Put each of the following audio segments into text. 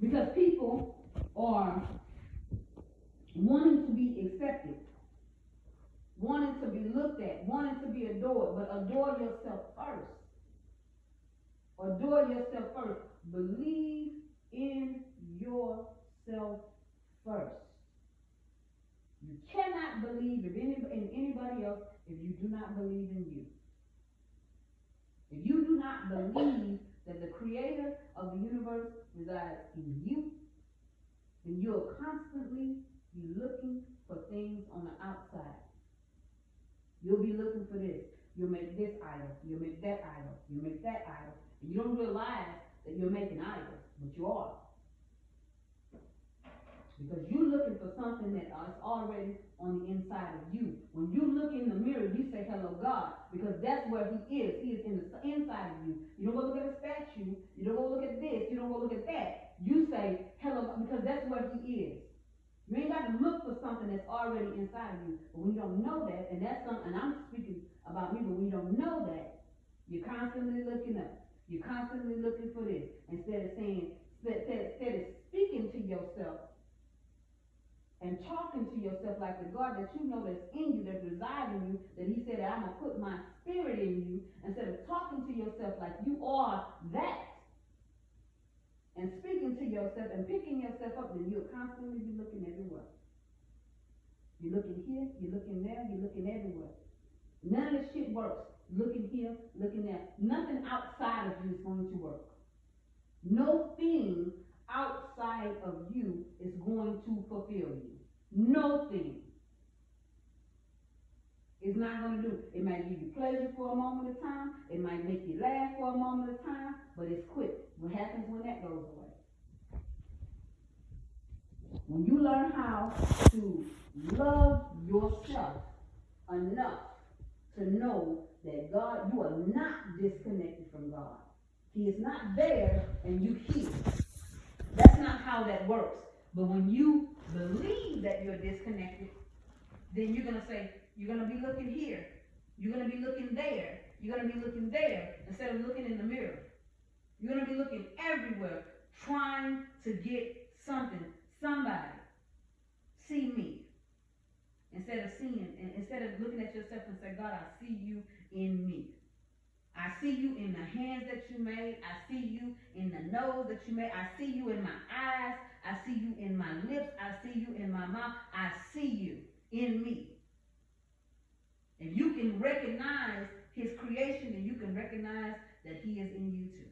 Because people are wanting to be accepted, wanting to be looked at, wanting to be adored, but adore yourself first. Adore yourself first. Believe in yourself first. You cannot believe in anybody else if you do not believe in you. If you do not believe that the creator of the universe resides in you, then you'll constantly be looking for things on the outside. You'll be looking for this. You'll make this idol. You'll make that idol. You'll make that idol. And you don't realize that you're making idols, but you are. Because you're looking for something that is already on the inside of you. When you look in the mirror, you say, hello, God, because that's where he is. He is in the inside of you. You don't go look at a statue. You don't go look at this. You don't go look at that. You say, hello, because that's where he is. You ain't got to look for something that's already inside of you. But when you don't know that, and that's something, and I'm speaking about me, but when you don't know that, you're constantly looking up. You're constantly looking for this. Instead of speaking to yourself and talking to yourself like the God that you know that's in you, that resides in you, that he said, I'm going to put my spirit in you, instead of talking to yourself like you are that, and speaking to yourself and picking yourself up, then you'll constantly be looking everywhere. You're looking here, you're looking there, you're looking everywhere. None of this shit works. Looking here, looking there. Nothing outside of you is going to work. No thing outside of you is going to fulfill you. No thing. It's not going to do. It might give you pleasure for a moment of time. It might make you laugh for a moment of time, but it's quick. What happens when that goes away? When you learn how to love yourself enough to know that God, you are not disconnected from God. He is not there and you here. That's not how that works. But when you believe that you're disconnected, then you're going to say, you're going to be looking here. You're going to be looking there. You're going to be looking there instead of looking in the mirror. You're going to be looking everywhere trying to get something, somebody. See me. Instead of looking at yourself and say, God, I see you in me. I see you in the hands that you made. I see you in the nose that you made. I see you in my eyes. I see you in my lips. I see you in my mouth. I see you in me. If you can recognize his creation, then you can recognize that he is in you too.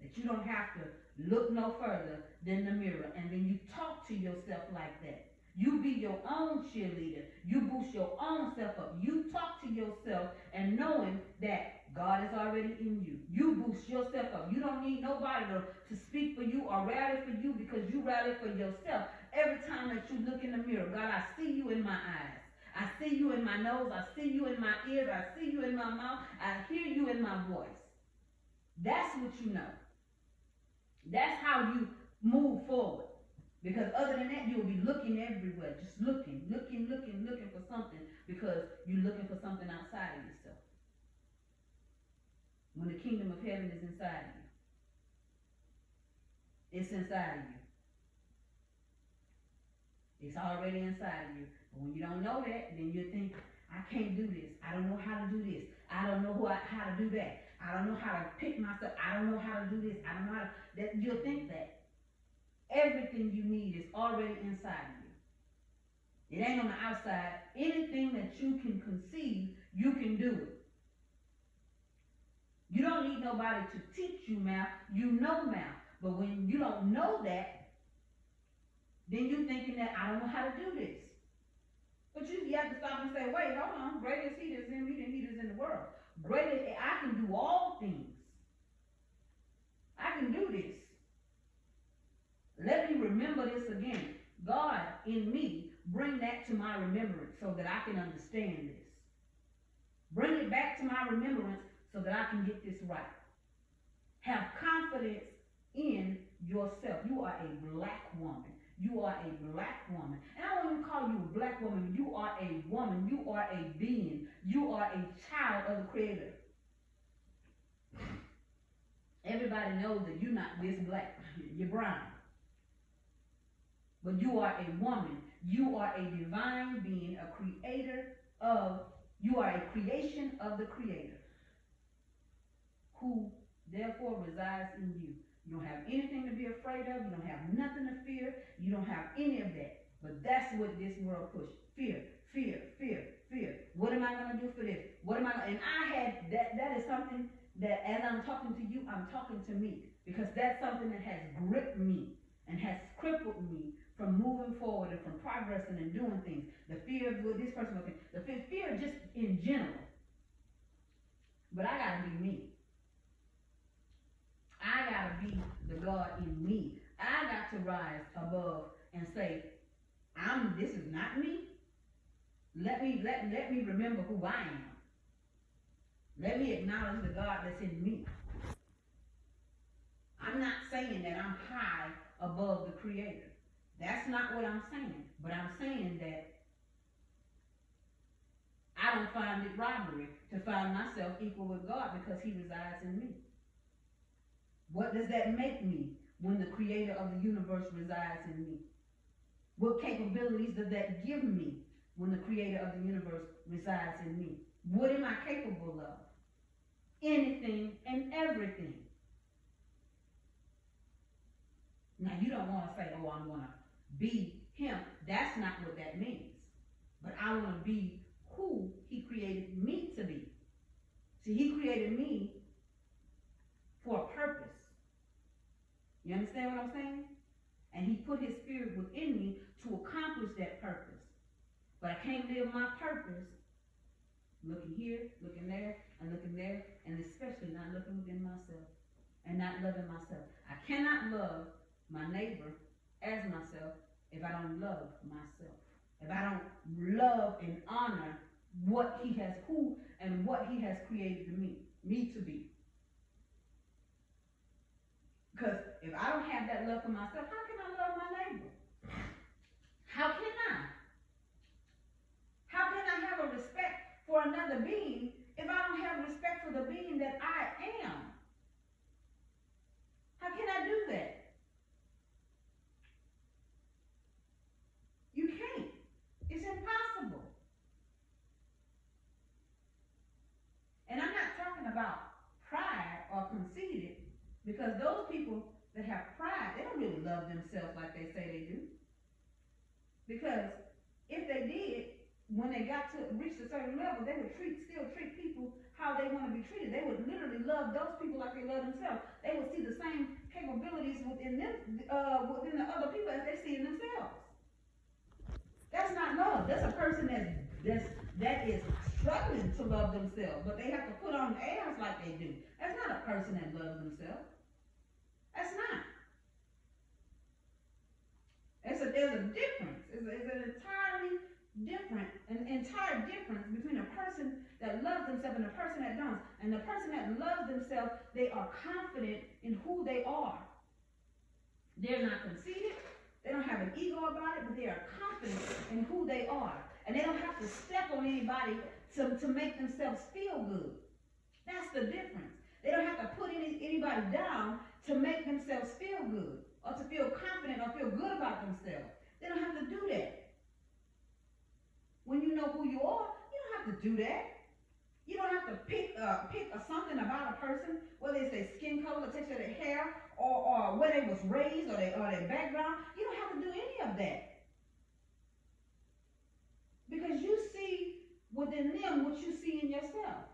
That you don't have to look no further than the mirror. And then you talk to yourself like that. You be your own cheerleader. You boost your own self up. You talk to yourself and knowing that God is already in you. You boost yourself up. You don't need nobody to speak for you or rally for you because you rally for yourself. Every time that you look in the mirror, God, I see you in my eyes. I see you in my nose. I see you in my ears. I see you in my mouth. I hear you in my voice. That's what you know. That's how you move forward. Because other than that, you'll be looking everywhere, just looking for something because you're looking for something outside of yourself. When the kingdom of heaven is inside of you, it's inside of you. It's already inside of you. But when you don't know that, then you think, I can't do this. I don't know how to do this. I don't know how to do that. I don't know how to pick myself. I don't know how to do this. I don't know how to. You'll think that. Everything you need is already inside of you. It ain't on the outside. Anything that you can conceive, you can do it. You don't need nobody to teach you math. You know math. But when you don't know that, then you're thinking that I don't know how to do this. But you have to stop and say, wait, hold on. Greater is he that's in me than he that's in the world. Greater, I can do all things. I can do this. Let me remember this again. God in me, bring that to my remembrance so that I can understand this. Bring it back to my remembrance so that I can get this right. Have confidence in yourself. You are a black woman. You are a black woman. And I don't even call you a black woman. You are a woman. You are a being. You are a child of the Creator. Everybody knows that you're not this black. You're brown. But you are a woman. You are a divine being, you are a creation of the Creator, who therefore resides in you. You don't have anything to be afraid of. You don't have nothing to fear. You don't have any of that. But that's what this world pushes. Fear, fear, fear, fear. What am I going to do for this? And I had, that is something that as I'm talking to you, I'm talking to me. Because that's something that has gripped me and has crippled me from moving forward and from progressing and doing things. The fear of what this person will think. The fear just in general. But I gotta be me. I gotta be the God in me. I got to rise above and say, this is not me. Let me remember who I am. Let me acknowledge the God that's in me. I'm not saying that I'm high above the Creator. That's not what I'm saying. But I'm saying that I don't find it robbery to find myself equal with God because He resides in me. What does that make me when the Creator of the universe resides in me? What capabilities does that give me when the Creator of the universe resides in me? What am I capable of? Anything and everything. Now, you don't want to say, oh, I'm going to be Him. That's not what that means. But I want to be who He created me to be. See, He created me for a purpose. You understand what I'm saying? And He put His Spirit within me to accomplish that purpose. But I can't live my purpose looking here, looking there, and especially not looking within myself and not loving myself. I cannot love my neighbor as myself if I don't love myself. If I don't love and honor who and what He has created me to be. Because if I don't have that love for myself, how can I love my neighbor? How can I? How can I have a respect for another being if I don't have respect for the being that I am? How can I do that? You can't. It's impossible. And I'm not talking about pride or conceited, because those people that have pride, they don't really love themselves like they say they do. Because if they did, when they got to reach a certain level, they would still treat people how they want to be treated. They would literally love those people like they love themselves. They would see the same capabilities within them, within the other people as they see in themselves. That's not love. That's a person that is struggling to love themselves, but they have to put on airs like they do. That's not a person that loves themselves. That's not. There's a difference. It's an entire difference between a person that loves themselves and a person that doesn't. And the person that loves themselves, they are confident in who they are. They're not conceited. They don't have an ego about it, but they are confident in who they are. And they don't have to step on anybody to make themselves feel good. That's the difference. They don't have to put anybody down to make themselves feel good or to feel confident or feel good about themselves. They don't have to do that. When you know who you are, you don't have to do that. You don't have to pick something about a person, whether it's their skin color, the texture of their hair, or where they was raised, or their background. You don't have to do any of that. Because you see within them what you see in yourself.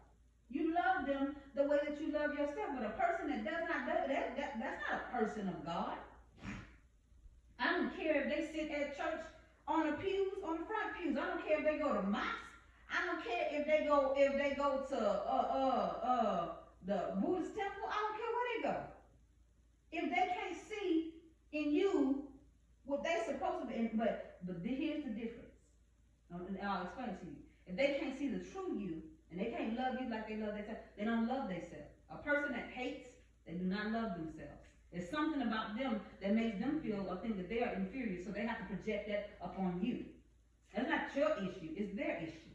You love them the way that you love yourself. But a person that does not do that, that's not a person of God. I don't care if they sit at church on the pews, on the front pews. I don't care if they go to mosque. I don't care if they go to the Buddhist temple. I don't care where they go. If they can't see in you what they're supposed to be, but here's the difference. And I'll explain it to you. If they can't see the true you, and they can't love you like they love themselves, they don't love themselves. A person that hates, they do not love themselves. There's something about them that makes them feel or think that they are inferior, so they have to project that upon you. That's not your issue, it's their issue.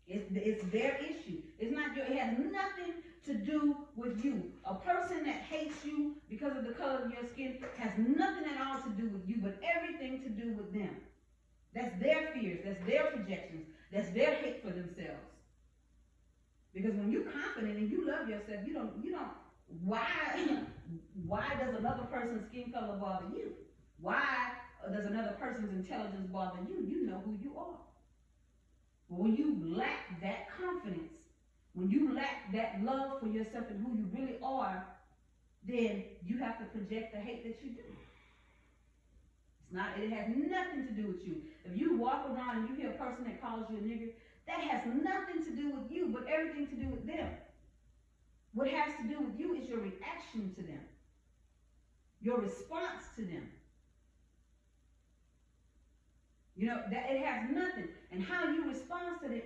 It's their issue. It's not your, it has nothing to do with you. A color of your skin has nothing at all to do with you, but everything to do with them. That's their fears, that's their projections, that's their hate for themselves. Because when you're confident and you love yourself, you don't, why does another person's skin color bother you? Why does another person's intelligence bother you? You know who you are. But when you lack that confidence, when you lack that love for yourself and who you really are, then you have to project the hate that you do. It has nothing to do with you. If you walk around and you hear a person that calls you a nigger, that has nothing to do with you, but everything to do with them. What has to do with you is your reaction to them, your response to them. That it has nothing. And how you respond to them,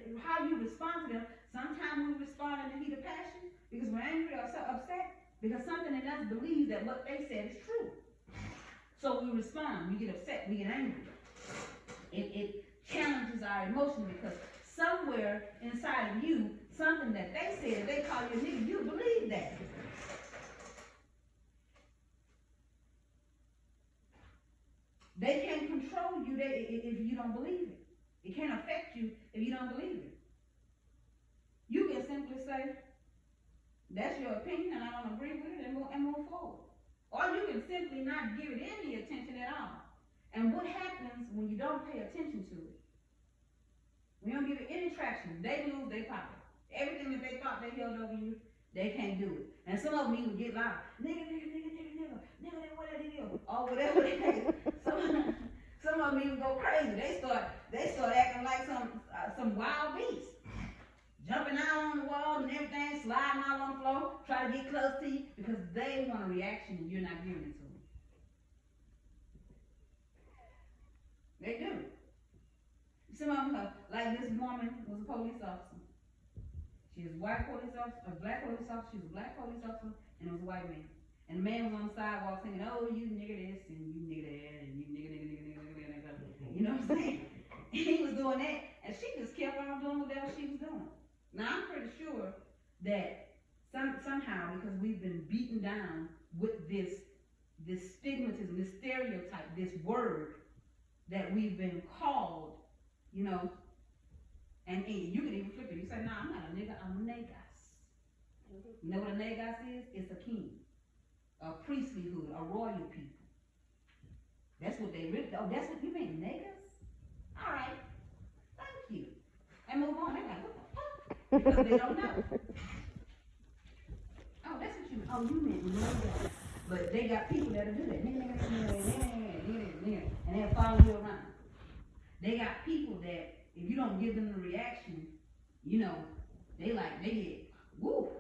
sometimes we respond in the heat of passion because we're angry or so upset because something in us believes that what they said is true. So we respond, we get upset, we get angry. It challenges our emotion because somewhere inside of you, something that they said, they call you a nigga, you believe that. They can't control you if you don't believe it. It can't affect you if you don't believe it. You can simply say, that's your opinion and I don't agree with it, and move forward. Or you can simply not give it any attention at all. And what happens when you don't pay attention to it? When you don't give it any traction, they lose their power. Everything that they thought they held over you, they can't do it. And some of them even get loud. Nigga, whatever it is. Or whatever it is. Some of them even go crazy. They start acting like some wild beast. Jumping out on the wall and everything, sliding out on the floor, try to get close to you because they want a reaction and you're not giving it to them. They do. Some of them, like this woman was a police officer. She was a white police officer, a black police officer, she was a black police officer, and it was a white man. And the man was on the sidewalk singing, oh, you nigger this, and you nigger that, and you nigger. You know what I'm saying? He was doing that, and she just kept on doing whatever she was doing. Now, I'm pretty sure that somehow, because we've been beaten down with this stigmatism, this stereotype, this word that we've been called, and you can even flip it. You say, no, I'm not a nigga, I'm a negas. You know what a negas is? It's a king, a priestlyhood, a royal people. That's what they really, oh, that's what you mean, negas? All right, thank you. And move on. They're like, what the fuck? Because they don't know. Oh, that's what you mean. Oh, you meant negas. But they got people that'll do that. And they'll follow you around. They got people that, if you don't give them the reaction, they get, woo.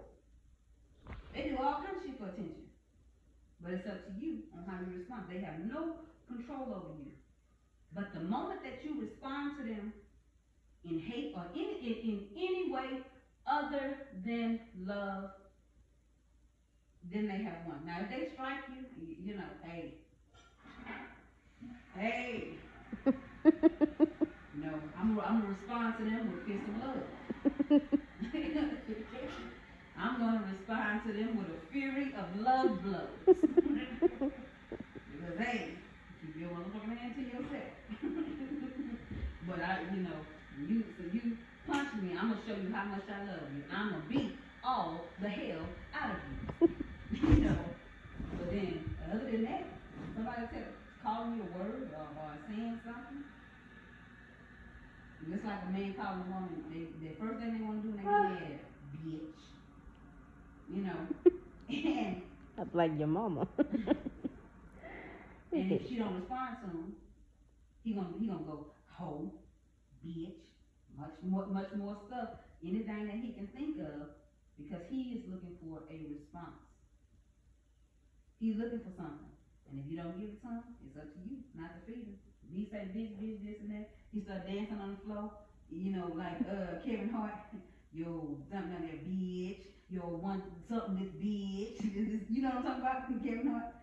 They do all kinds of shit for attention. But it's up to you on how you respond. They have no control over you. But the moment that you respond to them in hate or in any way other than love, then they have won. Now, if they strike you, hey. No, I'm gonna respond to them with fist of love. I'm gonna respond to them with a fury of love blows. Because hey, keep your motherfucking hand to yourself. But you punch me, I'm gonna show you how much I love you. I'm gonna beat all the hell out of you. But then, other than that, somebody calling you a word or saying something, just like a man calling a woman, the first thing they want to do when they get mad, bitch. And that's like your mama. and if she don't respond to him, he gonna go, hoe, bitch, much more stuff, anything that he can think of, because he is looking for a response. He's looking for something. And if you don't give it to him, it's up to you, not to feed him. If he say bitch, this and that, he start dancing on the floor, like Kevin Hart, yo, something down there, bitch, yo, want something this bitch, you know what I'm talking about, Kevin Hart?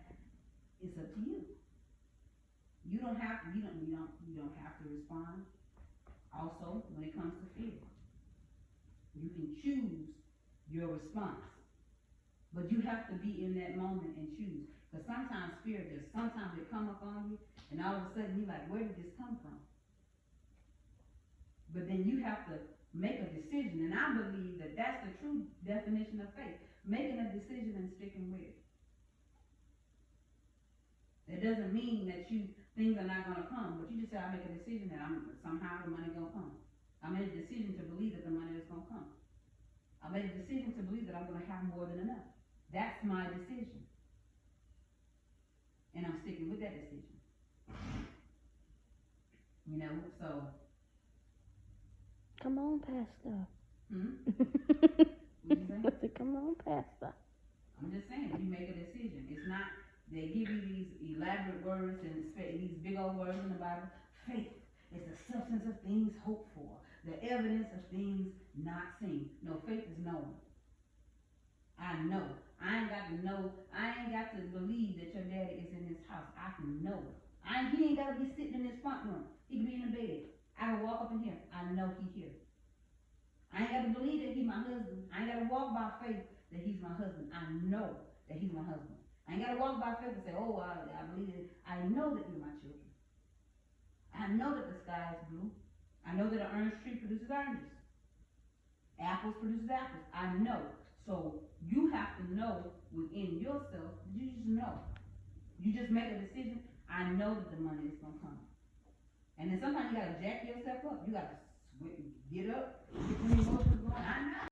It's up to you. You don't have to respond. Also, when it comes to fear, you can choose your response. But you have to be in that moment and choose. Cause sometimes sometimes it come up on you, and all of a sudden you like, where did this come from? But then you have to make a decision, and I believe that that's the true definition of faith, making a decision and sticking with it. It doesn't mean that things are not gonna come, but you just say, I make a decision that somehow the money gonna come. I made a decision to believe that the money is gonna come. I made a decision to believe that I'm gonna have more than enough. That's my decision. And I'm sticking with that decision. You know, so. Come on, Pastor. What you say? I said, come on, Pastor. I'm just saying, you make a decision. It's not, they give you these elaborate words and these big old words in the Bible. Faith is the substance of things hoped for, the evidence of things not seen. No, faith is knowing. I know. I ain't got to know. I ain't got to believe that your daddy is in this house. I can know. He ain't got to be sitting in this front room. He can be in the bed. I can walk up in here. I know he here. I ain't got to believe that he's my husband. I ain't got to walk by faith that he's my husband. I know that he's my husband. I ain't got to walk by faith and say, oh, I believe it. I know that you're my children. I know that the sky is blue. I know that an orange tree produces oranges. Apples produces apples. I know. So you have to know within yourself, you just know. You just make a decision, I know that the money is going to come. And then sometimes you got to jack yourself up. You got to get up, get your emotions going. I know.